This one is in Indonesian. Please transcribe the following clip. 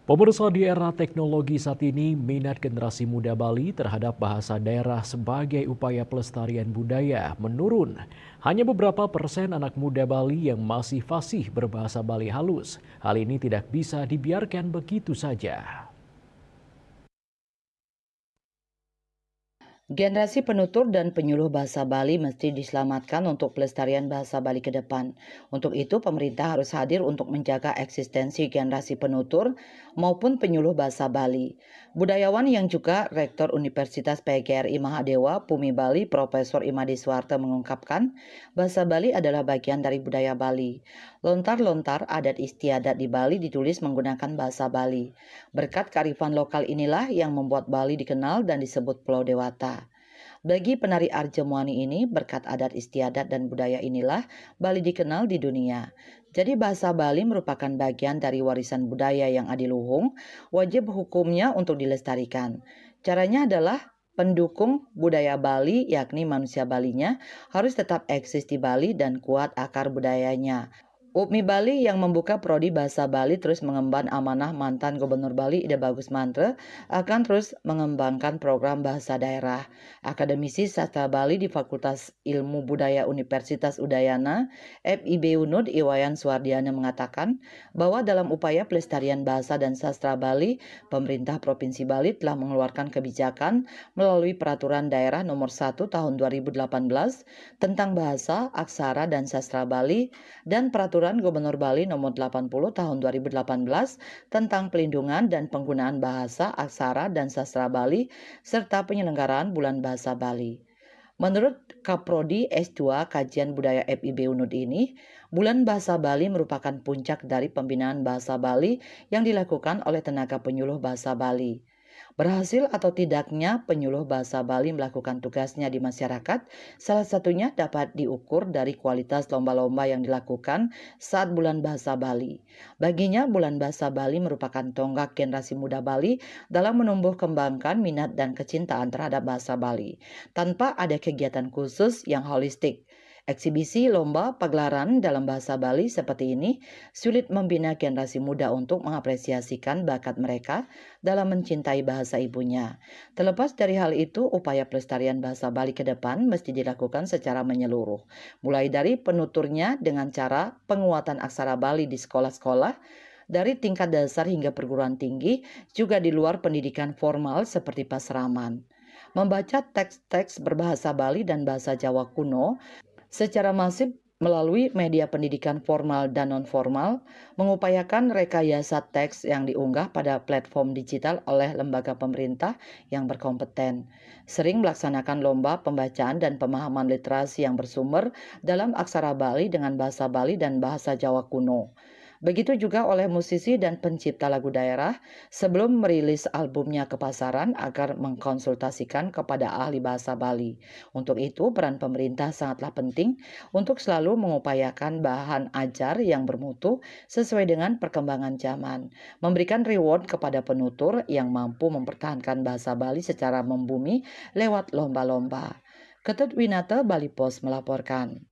Pemirsa, di era teknologi saat ini, minat generasi muda Bali terhadap bahasa daerah sebagai upaya pelestarian budaya menurun. Hanya beberapa persen anak muda Bali yang masih fasih berbahasa Bali halus. Hal ini tidak bisa dibiarkan begitu saja. Generasi penutur dan penyuluh bahasa Bali mesti diselamatkan untuk pelestarian bahasa Bali ke depan. Untuk itu, pemerintah harus hadir untuk menjaga eksistensi generasi penutur maupun penyuluh bahasa Bali. Budayawan yang juga Rektor Universitas PGRI Mahadewa, Pumi Bali, Profesor Imadi Suwarte mengungkapkan, bahasa Bali adalah bagian dari budaya Bali. Lontar-lontar adat istiadat di Bali ditulis menggunakan bahasa Bali. Berkat kearifan lokal inilah yang membuat Bali dikenal dan disebut Pulau Dewata. Bagi penari Arjemwani ini, berkat adat istiadat dan budaya inilah Bali dikenal di dunia. Jadi bahasa Bali merupakan bagian dari warisan budaya yang adiluhung, wajib hukumnya untuk dilestarikan. Caranya adalah pendukung budaya Bali, yakni manusia Balinya, harus tetap eksis di Bali dan kuat akar budayanya. UPMI Bali yang membuka prodi bahasa Bali terus mengemban amanah mantan Gubernur Bali Ida Bagus Mantre akan terus mengembangkan program bahasa daerah. Akademisi Sastra Bali di Fakultas Ilmu Budaya Universitas Udayana, FIB Unud Iwayan Suwardiana mengatakan bahwa dalam upaya pelestarian bahasa dan sastra Bali, pemerintah Provinsi Bali telah mengeluarkan kebijakan melalui Peraturan Daerah Nomor 1 Tahun 2018 tentang bahasa, aksara, dan sastra Bali dan Peraturan Gubernur Bali Nomor 80 Tahun 2018 tentang pelindungan dan penggunaan bahasa, aksara, dan sastra Bali serta penyelenggaraan Bulan Bahasa Bali. Menurut Kaprodi S2 Kajian Budaya FIB Unud ini, Bulan Bahasa Bali merupakan puncak dari pembinaan bahasa Bali yang dilakukan oleh tenaga penyuluh bahasa Bali. Berhasil atau tidaknya penyuluh bahasa Bali melakukan tugasnya di masyarakat, salah satunya dapat diukur dari kualitas lomba-lomba yang dilakukan saat Bulan Bahasa Bali. Baginya, Bulan Bahasa Bali merupakan tonggak generasi muda Bali dalam menumbuh kembangkan minat dan kecintaan terhadap bahasa Bali, tanpa ada kegiatan khusus yang holistik. Eksibisi lomba pagelaran dalam bahasa Bali seperti ini sulit membina generasi muda untuk mengapresiasikan bakat mereka dalam mencintai bahasa ibunya. Terlepas dari hal itu, upaya pelestarian bahasa Bali ke depan mesti dilakukan secara menyeluruh, mulai dari penuturnya dengan cara penguatan aksara Bali di sekolah-sekolah, dari tingkat dasar hingga perguruan tinggi, juga di luar pendidikan formal seperti pasraman. Membaca teks-teks berbahasa Bali dan bahasa Jawa kuno secara masif melalui media pendidikan formal dan non-formal, mengupayakan rekayasa teks yang diunggah pada platform digital oleh lembaga pemerintah yang berkompeten, sering melaksanakan lomba pembacaan dan pemahaman literasi yang bersumber dalam aksara Bali dengan bahasa Bali dan bahasa Jawa kuno. Begitu juga oleh musisi dan pencipta lagu daerah sebelum merilis albumnya ke pasaran agar mengkonsultasikan kepada ahli bahasa Bali. Untuk itu, peran pemerintah sangatlah penting untuk selalu mengupayakan bahan ajar yang bermutu sesuai dengan perkembangan zaman, memberikan reward kepada penutur yang mampu mempertahankan bahasa Bali secara membumi lewat lomba-lomba. Ketut Winata, Bali Post melaporkan.